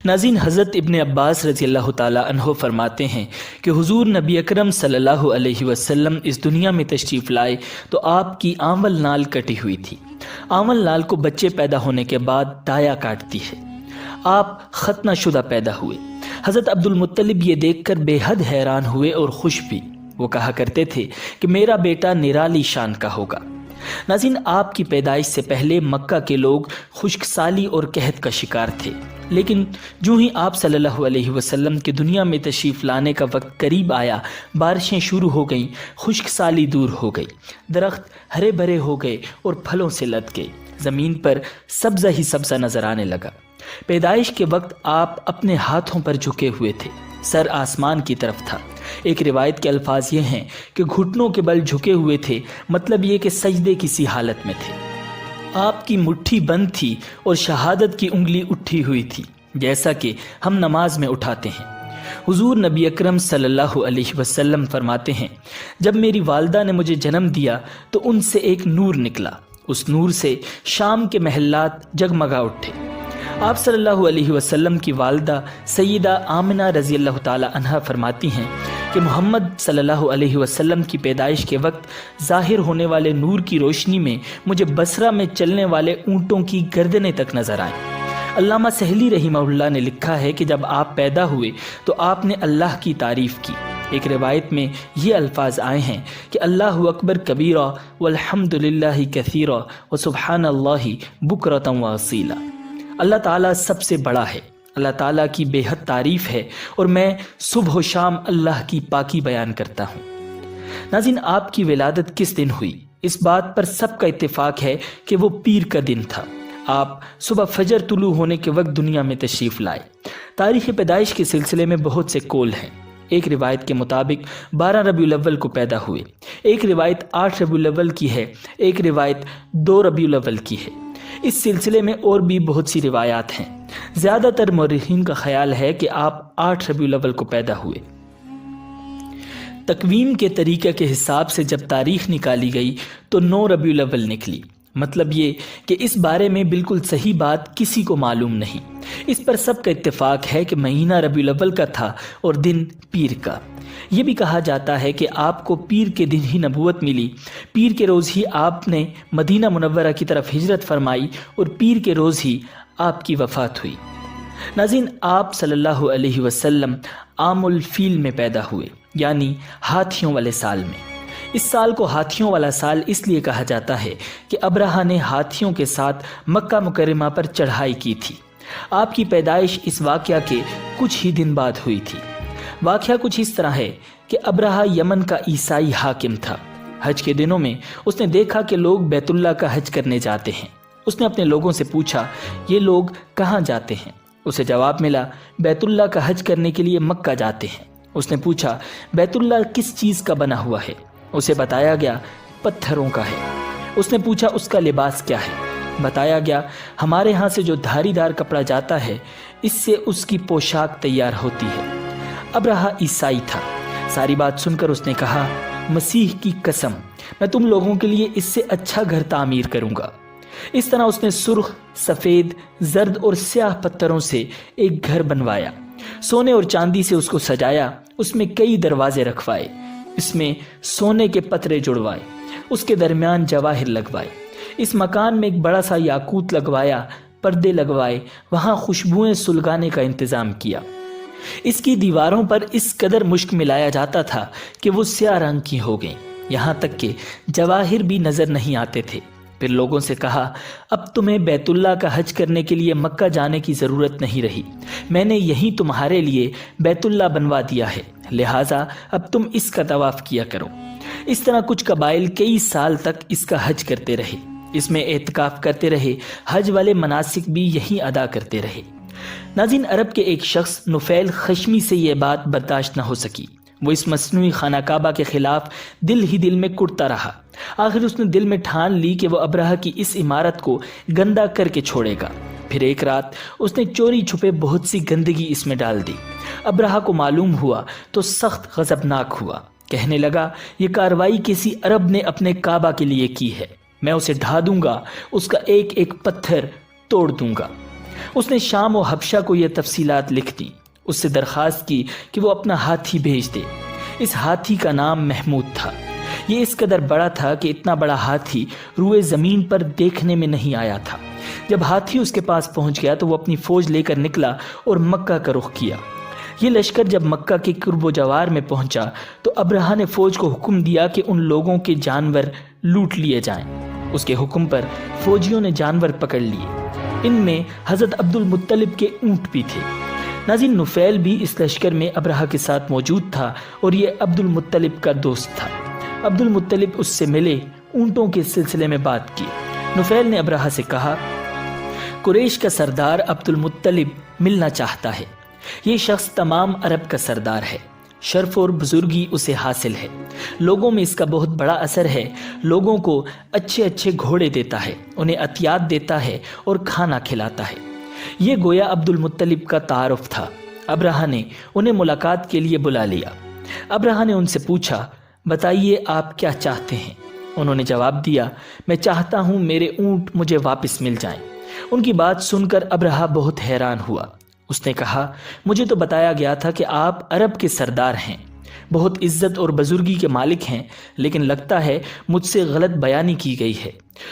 ناظرین، حضرت ابن عباس رضی اللہ تعالی عنہ فرماتے ہیں کہ حضور نبی اکرم صلی اللہ علیہ وسلم اس دنیا میں تشریف لائے تو آپ کی آنول نال کٹی ہوئی تھی۔ آنول نال کو بچے پیدا ہونے کے بعد دایا کاٹتی ہے۔ آپ ختنہ شدہ پیدا ہوئے۔ حضرت عبد المطلب یہ دیکھ کر بے حد حیران ہوئے اور خوش بھی۔ وہ کہا کرتے تھے کہ میرا بیٹا نرالی شان کا ہوگا۔ ناظرین، آپ کی پیدائش سے پہلے مکہ کے لوگ خشک سالی اور قحط کا شکار تھے، لیکن جو ہی آپ صلی اللہ علیہ وسلم کے دنیا میں تشریف لانے کا وقت قریب آیا، بارشیں شروع ہو گئیں، خشک سالی دور ہو گئی، درخت ہرے بھرے ہو گئے اور پھلوں سے لد گئے، زمین پر سبزہ ہی سبزہ نظر آنے لگا۔ پیدائش کے وقت آپ اپنے ہاتھوں پر جھکے ہوئے تھے، سر آسمان کی طرف تھا۔ ایک روایت کے الفاظ یہ ہیں کہ گھٹنوں کے بل جھکے ہوئے تھے، مطلب یہ کہ سجدے کسی حالت میں تھے۔ آپ کی مٹھی بند تھی اور شہادت کی انگلی اٹھی ہوئی تھی، جیسا کہ ہم نماز میں اٹھاتے ہیں۔ حضور نبی اکرم صلی اللہ علیہ وسلم فرماتے ہیں، جب میری والدہ نے مجھے جنم دیا تو ان سے ایک نور نکلا، اس نور سے شام کے محلات جگمگا اٹھے۔ آپ صلی اللہ علیہ وسلم کی والدہ سیدہ آمنہ رضی اللہ تعالی عنہا فرماتی ہیں کہ محمد صلی اللہ علیہ وسلم کی پیدائش کے وقت ظاہر ہونے والے نور کی روشنی میں مجھے بصرہ میں چلنے والے اونٹوں کی گردنیں تک نظر آئیں۔ علامہ سہلی رحمہ اللہ نے لکھا ہے کہ جب آپ پیدا ہوئے تو آپ نے اللہ کی تعریف کی۔ ایک روایت میں یہ الفاظ آئے ہیں کہ اللہ اکبر کبیرہ والحمد للہ کثیرہ وسبحان اللہ بکرۃ واصیلا۔ اللہ تعالیٰ سب سے بڑا ہے، اللہ تعالیٰ کی بے حد تعریف ہے اور میں صبح و شام اللہ کی پاکی بیان کرتا ہوں۔ ناظرین، آپ کی ولادت کس دن ہوئی؟ اس بات پر سب کا اتفاق ہے کہ وہ پیر کا دن تھا۔ آپ صبح فجر طلوع ہونے کے وقت دنیا میں تشریف لائے۔ تاریخ پیدائش کے سلسلے میں بہت سے قول ہیں۔ ایک روایت کے مطابق 12 ربیع الاول کو پیدا ہوئے، ایک روایت 8 ربیع الاول کی ہے، ایک روایت 2 ربیع الاول کی ہے۔ اس سلسلے میں اور بھی بہت سی روایات ہیں۔ زیادہ تر مورخین کا خیال ہے کہ آپ 8 ربیع الاول کو پیدا ہوئے۔ تقویم کے طریقہ کے حساب سے جب تاریخ نکالی گئی تو 9 ربیع الاول نکلی۔ مطلب یہ کہ اس بارے میں بالکل صحیح بات کسی کو معلوم نہیں۔ اس پر سب کا اتفاق ہے کہ مہینہ ربیع الاول کا تھا اور دن پیر کا۔ یہ بھی کہا جاتا ہے کہ آپ کو پیر کے دن ہی نبوت ملی، پیر کے روز ہی آپ نے مدینہ منورہ کی طرف ہجرت فرمائی اور پیر کے روز ہی آپ کی وفات ہوئی۔ ناظرین، آپ صلی اللہ علیہ وسلم عام الفیل میں پیدا ہوئے، یعنی ہاتھیوں والے سال میں۔ اس سال کو ہاتھیوں والا سال اس لیے کہا جاتا ہے کہ ابرہہ نے ہاتھیوں کے ساتھ مکہ مکرمہ پر چڑھائی کی تھی۔ آپ کی پیدائش اس واقعہ کے کچھ ہی دن بعد ہوئی تھی۔ واقعہ کچھ اس طرح ہے کہ ابرہہ یمن کا عیسائی حاکم تھا۔ حج کے دنوں میں اس نے دیکھا کہ لوگ بیت اللہ کا حج کرنے جاتے ہیں۔ اس نے اپنے لوگوں سے پوچھا، یہ لوگ کہاں جاتے ہیں؟ اسے جواب ملا، بیت اللہ کا حج کرنے کے لیے مکہ جاتے ہیں۔ اس نے پوچھا، بیت اللہ کس چیز کا بنا ہوا ہے؟ اسے بتایا گیا پتھروں کا ہے۔ اس نے پوچھا، اس کا لباس کیا ہے؟ بتایا گیا، ہمارے ہاں سے جو دھاری دار کپڑا جاتا ہے اس سے اس کی پوشاک تیار ہوتی ہے۔ ابرہہ عیسائی تھا۔ ساری بات سن کر اس نے کہا، مسیح کی قسم، میں تم لوگوں کے لیے اس سے اچھا گھر تعمیر کروں گا۔ اس طرح اس نے سرخ، سفید، زرد اور سیاہ پتھروں سے ایک گھر بنوایا، سونے اور چاندی سے اس کو سجایا، اس میں کئی دروازے رکھوائے، اس میں سونے کے پترے جڑوائے، اس کے درمیان جواہر لگوائے، اس مکان میں ایک بڑا سا یاقوت لگوایا، پردے لگوائے، وہاں خوشبوئیں سلگانے کا انتظام کیا۔ اس کی دیواروں پر اس قدر مشک ملایا جاتا تھا کہ وہ سیاہ رنگ کی ہو گئیں، یہاں تک کہ جواہر بھی نظر نہیں آتے تھے۔ پھر لوگوں سے کہا، اب تمہیں بیت اللہ کا حج کرنے کے لیے مکہ جانے کی ضرورت نہیں رہی، میں نے یہی تمہارے لیے بیت اللہ بنوا دیا ہے، لہٰذا اب تم اس کا طواف کیا کرو۔ اس طرح کچھ قبائل کئی سال تک اس کا حج کرتے رہے، اس میں اعتکاف کرتے رہے، حج والے مناسک بھی یہی ادا کرتے رہے۔ ناظرین، عرب کے ایک شخص نفیل خشمی سے یہ بات برداشت نہ ہو سکی۔ وہ اس مصنوعی خانہ کعبہ کے خلاف دل ہی دل میں کڑتا رہا۔ آخر اس نے دل میں ٹھان لی کہ وہ ابرہہ کی اس عمارت کو گندا کر کے چھوڑے گا۔ پھر ایک رات اس نے چوری چھپے بہت سی گندگی اس میں ڈال دی۔ ابرہہ کو معلوم ہوا تو سخت غضبناک ہوا، کہنے لگا، یہ کارروائی کسی عرب نے اپنے کعبہ کے لیے کی ہے، میں اسے ڈھا دوں گا، اس کا ایک ایک پتھر توڑ دوں گا۔ اس نے شام و حبشہ کو یہ تفصیلات لکھ دی، اس سے درخواست کی کہ وہ اپنا ہاتھی بھیج دے۔ اس ہاتھی کا نام محمود تھا۔ یہ اس قدر بڑا تھا کہ اتنا بڑا ہاتھی روئے زمین پر دیکھنے میں نہیں آیا تھا۔ جب ہاتھی اس کے پاس پہنچ گیا تو وہ اپنی فوج لے کر نکلا اور مکہ کا رخ کیا۔ یہ لشکر جب مکہ کے قرب و جوار میں پہنچا تو ابرہہ نے فوج کو حکم دیا کہ ان لوگوں کے جانور لوٹ لیے جائیں۔ اس کے حکم پر فوجیوں نے جانور پکڑ لیے۔ ان میں حضرت عبد المطلب کے اونٹ بھی تھے۔ ناظرین، نفیل بھی اس لشکر میں ابرہہ کے ساتھ موجود تھا اور یہ عبد المطلب کا دوست تھا۔ عبد المطلب اس سے ملے، اونٹوں کے سلسلے میں بات کی۔ نفیل نے ابرہہ سے کہا، قریش کا سردار عبد المطلب ملنا چاہتا ہے۔ یہ شخص تمام عرب کا سردار ہے، شرف اور بزرگی اسے حاصل ہے، لوگوں میں اس کا بہت بڑا اثر ہے، لوگوں کو اچھے اچھے گھوڑے دیتا ہے، انہیں عطیات دیتا ہے اور کھانا کھلاتا ہے۔ یہ گویا عبد المطلب کا تعارف تھا۔ ابرہہ نے انہیں ملاقات کے لیے بلا لیا۔ ابرہہ نے ان سے پوچھا، بتائیے آپ کیا چاہتے ہیں؟ انہوں نے جواب دیا، میں چاہتا ہوں میرے اونٹ مجھے واپس مل جائیں۔ ان کی بات سن کر ابرہہ بہت حیران ہوا۔ اس نے کہا، مجھے تو بتایا گیا تھا کہ آپ عرب کے سردار ہیں، بہت عزت اور بزرگی کے مالک ہیں، لیکن لگتا ہے مجھ سے غلط بیانی کی گئی ہے،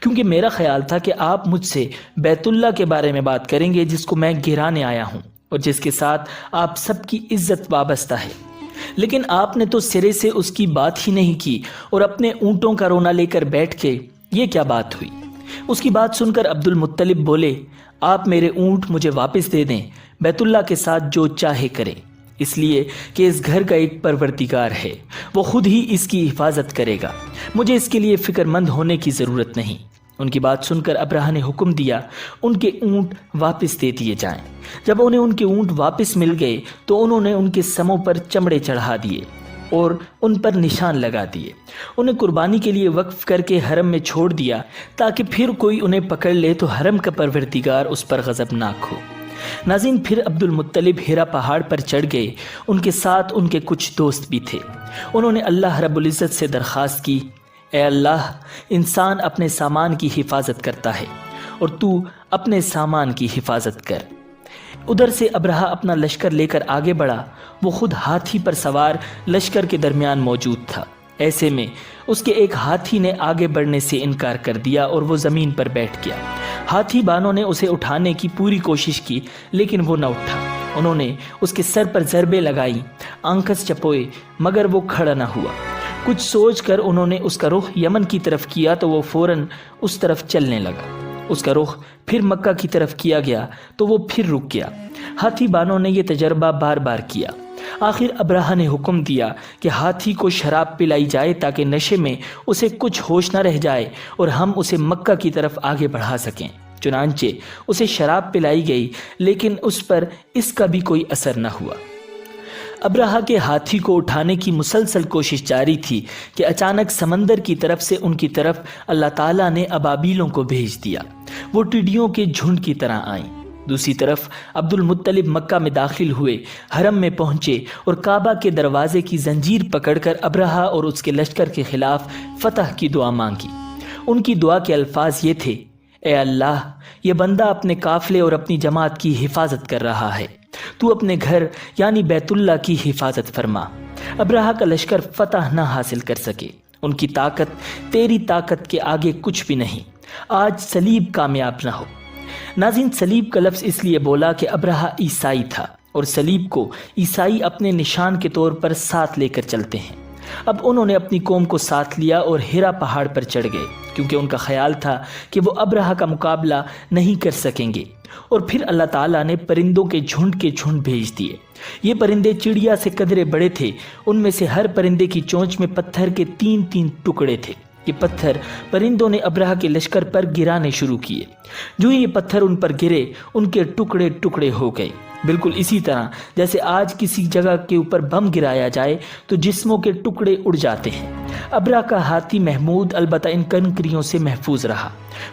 کیونکہ میرا خیال تھا کہ آپ مجھ سے بیت اللہ کے بارے میں بات کریں گے جس کو میں گرانے آیا ہوں اور جس کے ساتھ آپ سب کی عزت وابستہ ہے، لیکن آپ نے تو سرے سے اس کی بات ہی نہیں کی اور اپنے اونٹوں کا رونا لے کر بیٹھ کے، یہ کیا بات ہوئی؟ اس کی بات سن کر عبد المطلب بولے، آپ میرے اونٹ مجھے واپس دے دیں، بیت اللہ کے ساتھ جو چاہے کریں، اس لیے کہ اس گھر کا ایک پروردگار ہے، وہ خود ہی اس کی حفاظت کرے گا، مجھے اس کے لیے فکر مند ہونے کی ضرورت نہیں۔ ان کی بات سن کر ابرہہ نے حکم دیا ان کے اونٹ واپس دے دیے جائیں۔ جب انہیں ان کے اونٹ واپس مل گئے تو انہوں نے ان کے سموں پر چمڑے چڑھا دیے اور ان پر نشان لگا دیے، انہیں قربانی کے لیے وقف کر کے حرم میں چھوڑ دیا تاکہ پھر کوئی انہیں پکڑ لے تو حرم کا پروردگار اس پر غضبناک ہو۔ ناظرین، پھر عبد المطلب ہیرا پہاڑ پر چڑھ گئے، ان کے ساتھ ان کے کچھ دوست بھی تھے۔ انہوں نے اللہ رب العزت سے درخواست کی، اے اللہ، انسان اپنے سامان کی حفاظت کرتا ہے اور تو اپنے سامان کی حفاظت کر۔ ادھر سے ابرہہ اپنا لشکر لے کر آگے بڑھا، وہ خود ہاتھی پر سوار لشکر کے درمیان موجود تھا۔ ایسے میں اس کے ایک ہاتھی نے آگے بڑھنے سے انکار کر دیا اور وہ زمین پر بیٹھ گیا۔ ہاتھی بانوں نے اسے اٹھانے کی پوری کوشش کی لیکن وہ نہ اٹھا۔ انہوں نے اس کے سر پر ضربیں لگائی، آنکھس چپوئے، مگر وہ کھڑا نہ ہوا۔ کچھ سوچ کر انہوں نے اس کا رخ یمن کی طرف کیا تو وہ فوراً اس طرف چلنے لگا۔ اس کا رخ پھر مکہ کی طرف کیا گیا تو وہ پھر رک گیا۔ ہاتھی بانوں نے یہ تجربہ بار بار کیا۔ آخر ابرہہ نے حکم دیا کہ ہاتھی کو شراب پلائی جائے تاکہ نشے میں اسے کچھ ہوش نہ رہ جائے اور ہم اسے مکہ کی طرف آگے بڑھا سکیں۔ چنانچہ اسے شراب پلائی گئی لیکن اس پر اس کا بھی کوئی اثر نہ ہوا۔ ابرہہ کے ہاتھی کو اٹھانے کی مسلسل کوشش جاری تھی کہ اچانک سمندر کی طرف سے ان کی طرف اللہ تعالیٰ نے ابابیلوں کو بھیج دیا۔ وہ ٹڈیوں کے جھنڈ کی طرح آئیں۔ دوسری طرف عبد المطلب مکہ میں داخل ہوئے، حرم میں پہنچے اور کعبہ کے دروازے کی زنجیر پکڑ کر ابرہہ اور اس کے لشکر کے خلاف فتح کی دعا مانگی۔ ان کی دعا کے الفاظ یہ تھے، اے اللہ، یہ بندہ اپنے قافلے اور اپنی جماعت کی حفاظت کر رہا ہے، تو اپنے گھر یعنی بیت اللہ کی حفاظت فرما۔ ابرہہ کا لشکر فتح نہ حاصل کر سکے، ان کی طاقت تیری طاقت کے آگے کچھ بھی نہیں، آج صلیب کامیاب نہ ہو۔ ناظرین، صلیب کا لفظ اس لیے بولا کہ ابرہہ عیسائی تھا اور صلیب کو عیسائی اپنے نشان کے طور پر ساتھ لے کر چلتے ہیں۔ اب انہوں نے اپنی قوم کو ساتھ لیا اور ہیرا پہاڑ پر چڑھ گئے کیونکہ ان کا خیال تھا کہ وہ ابرہہ کا مقابلہ نہیں کر سکیں گے، اور پھر اللہ تعالیٰ نے پرندوں کے جھنڈ بھیج دیے۔ یہ پرندے چڑیا سے قدرے بڑے تھے، ان میں سے ہر پرندے کی چونچ میں پتھر کے 3 ٹکڑے تھے۔ یہ پتھر پرندوں نے ابرہہ کے لشکر پر گرانے شروع کیے۔ جو یہ پتھر ان پر گرے، ان کے ٹکڑے ٹکڑے ہو گئے، بالکل اسی طرح جیسے آج کسی جگہ کے اوپر بم گرایا جائے تو جسموں کے ٹکڑے اڑ جاتے ہیں۔ ابرہہ کا ہاتھی محمود البتہ ان کنکریوں سے محفوظ رہا،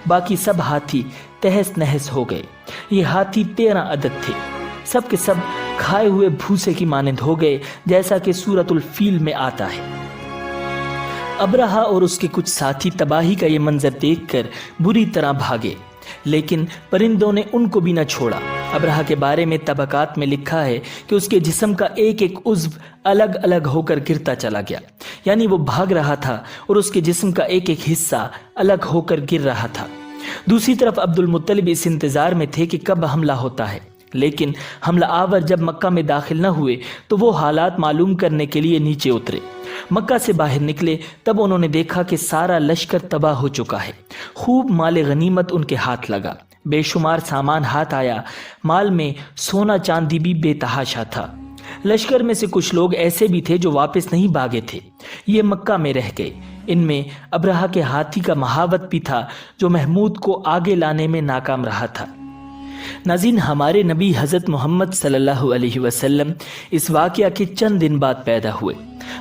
باقی سب ہاتھی تہس نہس ہو گئے۔ یہ ہاتھی 13 عدد تھے، سب کے سب کھائے ہوئے بھوسے کی مانند ہو گئے، جیسا کہ سورۃ الفیل میں آتا ہے۔ ابرہہ اور اس کے کچھ ساتھی تباہی کا یہ منظر دیکھ کر بری طرح بھاگے۔ لیکن پرندوں نے ان کو بھی نہ چھوڑا۔ ابرہہ کے بارے میں طبقات میں لکھا ہے کہ اس کے جسم کا ایک ایک عضو الگ الگ ہو کر گرتا چلا گیا، یعنی وہ بھاگ رہا تھا اور اس کے جسم کا ایک ایک حصہ الگ ہو کر گر رہا تھا۔ دوسری طرف عبد المطلب اس انتظار میں تھے کہ کب حملہ ہوتا ہے، لیکن حملہ آور جب مکہ میں داخل نہ ہوئے تو وہ حالات معلوم کرنے کے لیے نیچے اترے۔ مکہ سے باہر نکلے تب انہوں نے دیکھا کہ سارا لشکر تباہ ہو چکا ہے۔ خوب مال غنیمت ان کے ہاتھ لگا، بے شمار سامان ہاتھ آیا، مال میں سونا چاندی بھی بے تحاشا تھا۔ لشکر میں سے کچھ لوگ ایسے بھی تھے جو واپس نہیں بھاگے تھے، یہ مکہ میں رہ گئے۔ ان میں ابرہہ کے ہاتھی کا مہاوت بھی تھا جو محمود کو آگے لانے میں ناکام رہا تھا۔ ناظرین، ہمارے نبی حضرت محمد صلی اللہ علیہ وسلم اس واقعہ کے چند دن بعد پیدا ہوئے۔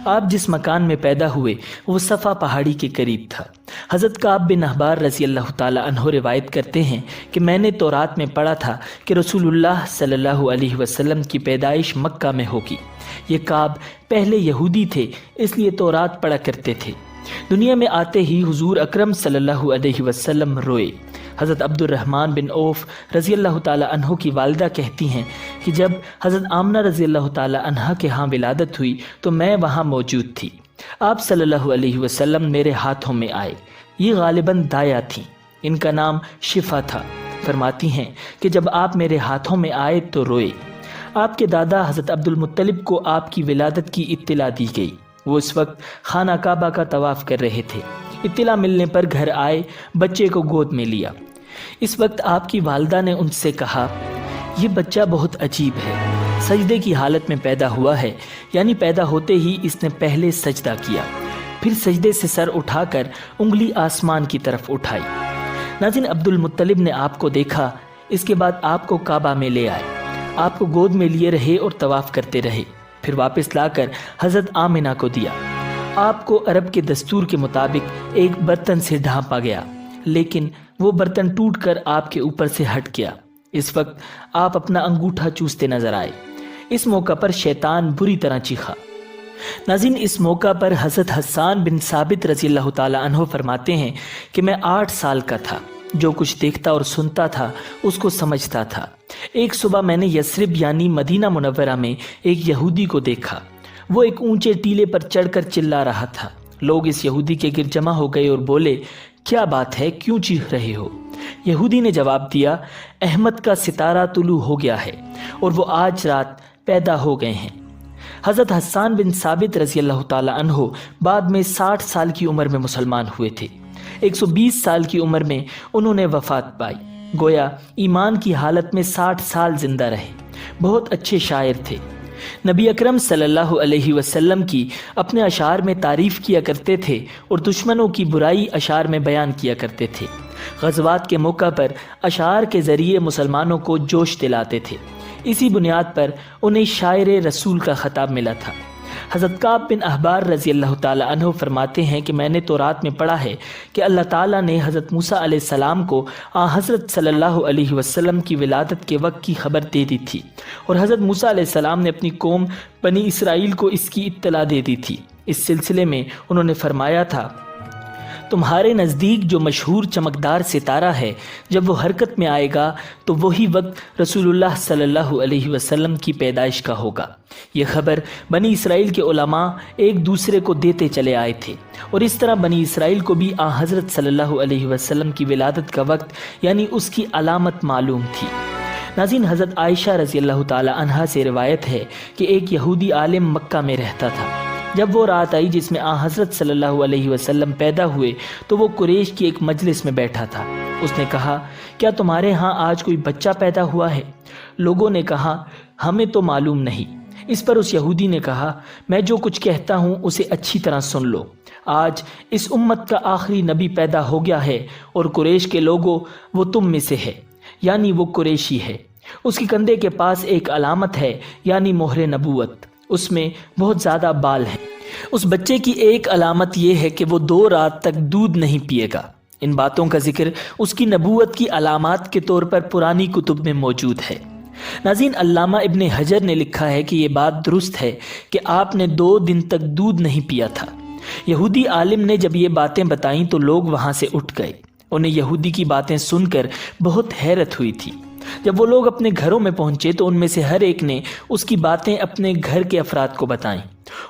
آپ جس مکان میں پیدا ہوئے وہ صفا پہاڑی کے قریب تھا۔ حضرت کعب بن احبار رضی اللہ تعالی عنہ روایت کرتے ہیں کہ میں نے تورات میں پڑھا تھا کہ رسول اللہ صلی اللہ علیہ وسلم کی پیدائش مکہ میں ہوگی۔ یہ کعب پہلے یہودی تھے، اس لیے تورات پڑھا کرتے تھے۔ دنیا میں آتے ہی حضور اکرم صلی اللہ علیہ وسلم روئے۔ حضرت عبد الرحمن بن عوف رضی اللہ تعالی عنہ کی والدہ کہتی ہیں کہ جب حضرت آمنہ رضی اللہ تعالی عنہ کے ہاں ولادت ہوئی تو میں وہاں موجود تھی۔ آپ صلی اللہ علیہ وسلم میرے ہاتھوں میں آئے، یہ غالباً دایا تھیں، ان کا نام شفا تھا۔ فرماتی ہیں کہ جب آپ میرے ہاتھوں میں آئے تو روئے۔ آپ کے دادا حضرت عبد المطلب کو آپ کی ولادت کی اطلاع دی گئی۔ وہ اس وقت خانہ کعبہ کا طواف کر رہے تھے۔ اطلاع ملنے پر گھر آئے، بچے کو گود میں لیا۔ اس وقت آپ کی والدہ نے ان سے کہا، یہ بچہ بہت عجیب ہے، سجدے کی حالت میں پیدا ہوا ہے، یعنی پیدا ہوتے ہی اس نے پہلے سجدہ کیا، پھر سجدے سے سر اٹھا کر انگلی آسمان کی طرف اٹھائی۔ ناظرین، عبد المطلب نے آپ کو دیکھا، اس کے بعد آپ کو کعبہ میں لے آئے، آپ کو گود میں لیے رہے اور طواف کرتے رہے، پھر واپس لا کر حضرت آمنہ کو دیا۔ آپ کو عرب کے دستور کے مطابق ایک برتن سے ڈھانپا گیا، لیکن وہ برتن ٹوٹ کر آپ کے اوپر سے ہٹ گیا۔ اس وقت آپ اپنا انگوٹھا چوستے نظر آئے۔ اس موقع پر شیطان بری طرح چیخا۔ ناظرین، اس موقع پر حضرت حسان بن ثابت رضی اللہ تعالی عنہ فرماتے ہیں کہ میں 8 سال کا تھا، جو کچھ دیکھتا اور سنتا تھا اس کو سمجھتا تھا۔ ایک صبح میں نے یثرب یعنی مدینہ منورہ میں ایک یہودی کو دیکھا۔ وہ ایک اونچے ٹیلے پر چڑھ کر چلا رہا تھا۔ لوگ اس یہودی کے گرد جمع ہو گئے اور بولے، کیا بات ہے، کیوں چیخ رہے ہو؟ یہودی نے جواب دیا، احمد کا ستارہ طلوع ہو گیا ہے اور وہ آج رات پیدا ہو گئے ہیں۔ حضرت حسان بن ثابت رضی اللہ تعالی عنہ بعد میں 60 سال کی عمر میں مسلمان ہوئے تھے۔ 120 سال کی عمر میں انہوں نے وفات پائی، گویا ایمان کی حالت میں 60 سال زندہ رہے۔ بہت اچھے شاعر تھے۔ نبی اکرم صلی اللہ علیہ وسلم کی اپنے اشعار میں تعریف کیا کرتے تھے اور دشمنوں کی برائی اشعار میں بیان کیا کرتے تھے۔ غزوات کے موقع پر اشعار کے ذریعے مسلمانوں کو جوش دلاتے تھے۔ اسی بنیاد پر انہیں شاعر رسول کا خطاب ملا تھا۔ حضرت کعب بن احبار رضی اللہ تعالی عنہ فرماتے ہیں کہ میں نے تورات میں پڑھا ہے کہ اللہ تعالیٰ نے حضرت موسیٰ علیہ السلام کو حضرت صلی اللہ علیہ وسلم کی ولادت کے وقت کی خبر دے دی تھی، اور حضرت موسیٰ علیہ السلام نے اپنی قوم بنی اسرائیل کو اس کی اطلاع دے دی تھی۔ اس سلسلے میں انہوں نے فرمایا تھا، تمہارے نزدیک جو مشہور چمکدار ستارہ ہے، جب وہ حرکت میں آئے گا تو وہی وقت رسول اللہ صلی اللہ علیہ وسلم کی پیدائش کا ہوگا۔ یہ خبر بنی اسرائیل کے علماء ایک دوسرے کو دیتے چلے آئے تھے، اور اس طرح بنی اسرائیل کو بھی حضرت صلی اللہ علیہ وسلم کی ولادت کا وقت یعنی اس کی علامت معلوم تھی۔ ناظرین، حضرت عائشہ رضی اللہ تعالی عنہا سے روایت ہے کہ ایک یہودی عالم مکہ میں رہتا تھا۔ جب وہ رات آئی جس میں حضرت صلی اللہ علیہ وسلم پیدا ہوئے تو وہ قریش کی ایک مجلس میں بیٹھا تھا۔ اس نے کہا، کیا تمہارے ہاں آج کوئی بچہ پیدا ہوا ہے؟ لوگوں نے کہا، ہمیں تو معلوم نہیں۔ اس پر اس یہودی نے کہا، میں جو کچھ کہتا ہوں اسے اچھی طرح سن لو۔ آج اس امت کا آخری نبی پیدا ہو گیا ہے، اور قریش کے لوگوں وہ تم میں سے ہے، یعنی وہ قریشی ہے۔ اس کے کندھے کے پاس ایک علامت ہے، یعنی مہر نبوت، اس میں بہت زیادہ بال ہیں۔ اس بچے کی ایک علامت یہ ہے کہ وہ 2 رات تک دودھ نہیں پیے گا۔ ان باتوں کا ذکر اس کی نبوت کی علامات کے طور پر پرانی کتب میں موجود ہے۔ ناظرین، علامہ ابن حجر نے لکھا ہے کہ یہ بات درست ہے کہ آپ نے 2 دن تک دودھ نہیں پیا تھا۔ یہودی عالم نے جب یہ باتیں بتائیں تو لوگ وہاں سے اٹھ گئے۔ انہیں یہودی کی باتیں سن کر بہت حیرت ہوئی تھی۔ جب وہ لوگ اپنے گھروں میں پہنچے تو ان میں سے ہر ایک نے اس کی باتیں اپنے گھر کے افراد کو بتائیں۔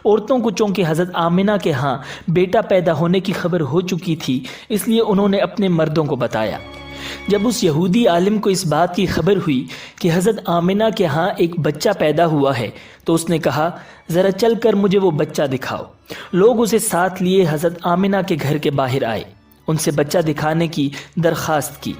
عورتوں کو چونکہ حضرت آمنہ کے ہاں بیٹا پیدا ہونے کی خبر ہو چکی تھی، اس لیے انہوں نے اپنے مردوں کو بتایا۔ جب اس یہودی عالم کو اس بات کی خبر ہوئی کہ حضرت آمنہ کے ہاں ایک بچہ پیدا ہوا ہے تو اس نے کہا، ذرا چل کر مجھے وہ بچہ دکھاؤ۔ لوگ اسے ساتھ لیے حضرت آمنہ کے گھر کے باہر آئے، ان سے بچہ دکھانے کی درخواست کی۔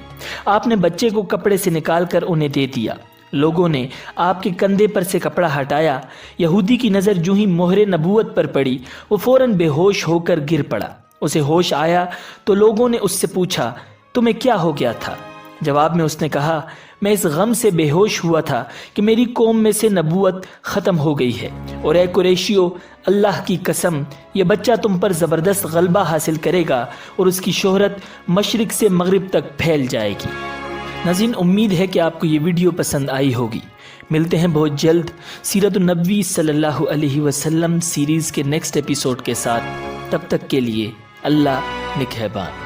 آپ نے بچے کو کپڑے سے نکال کر انہیں دے دیا۔ لوگوں نے آپ کے کندھے پر سے کپڑا ہٹایا۔ یہودی کی نظر جو ہی مہر نبوت پر پڑی، وہ فوراً بے ہوش ہو کر گر پڑا۔ اسے ہوش آیا تو لوگوں نے اس سے پوچھا، تمہیں کیا ہو گیا تھا؟ جواب میں اس نے کہا، میں اس غم سے بے ہوش ہوا تھا کہ میری قوم میں سے نبوت ختم ہو گئی ہے، اور اے قریشیو، اللہ کی قسم، یہ بچہ تم پر زبردست غلبہ حاصل کرے گا اور اس کی شہرت مشرق سے مغرب تک پھیل جائے گی۔ ناظرین، امید ہے کہ آپ کو یہ ویڈیو پسند آئی ہوگی۔ ملتے ہیں بہت جلد سیرت النبی صلی اللہ علیہ وسلم سیریز کے نیکسٹ ایپیسوڈ کے ساتھ۔ تب تک کے لیے اللہ نگہبان۔